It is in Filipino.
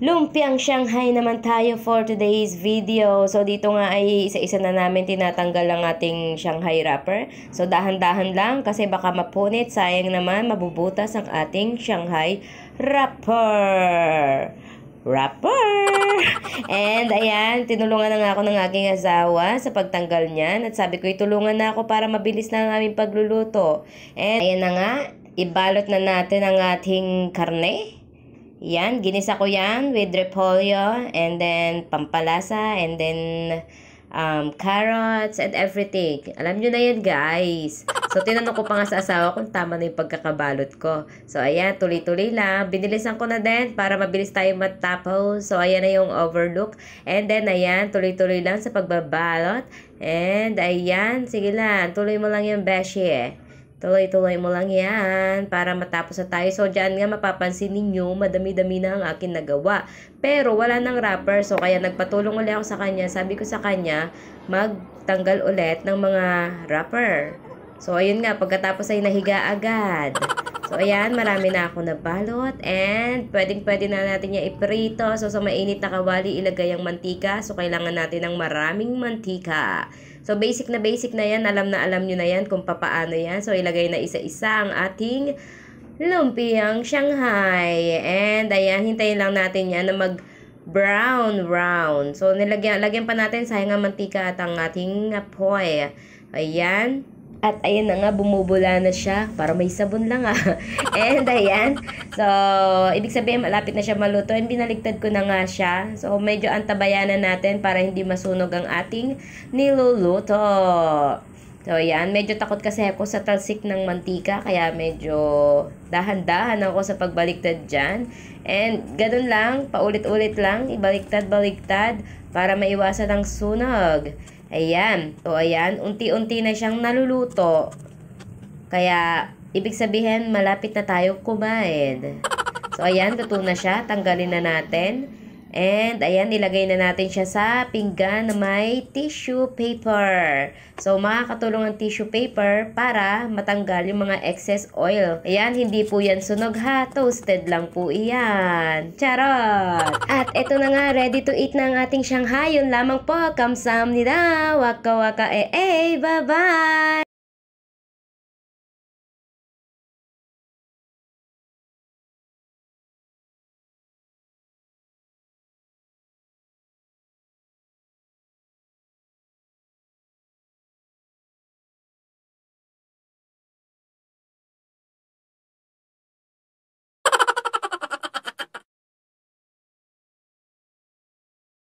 Lumpiang Shanghai naman tayo for today's video. So dito nga ay isa-isa na namin tinatanggal ang ating Shanghai wrapper. So dahan-dahan lang kasi baka mapunit. Sayang naman mabubutas ang ating Shanghai wrapper. And ayan, tinulungan na nga ako ng aking asawa sa pagtanggal niyan. At sabi ko, itulungan na ako para mabilis na ang aming pagluluto. And ayan na nga, ibalot na natin ang ating karne. Yan, ginisa ko yan with repolyo and then pampalasa and then carrots and everything. Alam nyo na yan, guys. So, tinanong ko pa nga sa asawa kung tama na yung pagkakabalot ko. So, ayan, tuloy-tuloy lang. Binilisan ko na din para mabilis tayo matapos. So, ayan na yung overlook. And then, ayan, tuloy-tuloy lang sa pagbabalot. And, ayan, sige lang. Tuloy mo lang yung beshi. Tuloy-tuloy mo lang yan para matapos na tayo. So, dyan nga mapapansin ninyo, madami-dami na ang akin nagawa. Pero, wala nang wrapper. So, kaya nagpatulong ulit ako sa kanya. Sabi ko sa kanya, magtanggal ulit ng mga wrapper. So, ayun nga, pagkatapos ay nahiga agad. So, ayan, marami na ako nabalot. And, pwedeng-pwede na natin niya iprito. So, sa mainit na kawali, ilagay ang mantika. So, kailangan natin ng maraming mantika. So, basic na yan. Alam nyo na yan kung papaano yan. So, ilagay na isa-isa ang ating lumpiang Shanghai. And, ayan, hintayin lang natin yan na mag-brown. So, lagyan pa natin sayang ang mantika at ang ating apoy. Ayan. At ayan na nga, bumubula na siya. Para may sabon lang And ayan. So, ibig sabihin, malapit na siya maluto. And binaligtad ko na nga siya. So, medyo antabayanan natin para hindi masunog ang ating niluluto. So, ayan. Medyo takot kasi ako sa talsik ng mantika. Kaya medyo dahan-dahan ako sa pagbaligtad dyan. And ganun lang, paulit-ulit lang. Ibaliktad-baliktad para maiwasan ang sunog. Ayan. So, ayan. Unti-unti na siyang naluluto. Kaya, ibig sabihin, malapit na tayo kumain. So, ayan. Luto na siya. Tanggalin na natin. And, ayan. Ilagay na natin siya sa pinggan na may tissue paper. So, makakatulong ang tissue paper para matanggal yung mga excess oil. Ayan. Hindi po yan sunog ha. Toasted lang po iyan. Charot! At eto na nga. Ready to eat na ang ating Shanghai. Yun lamang po. Kamsahamnida. Waka waka bye-bye!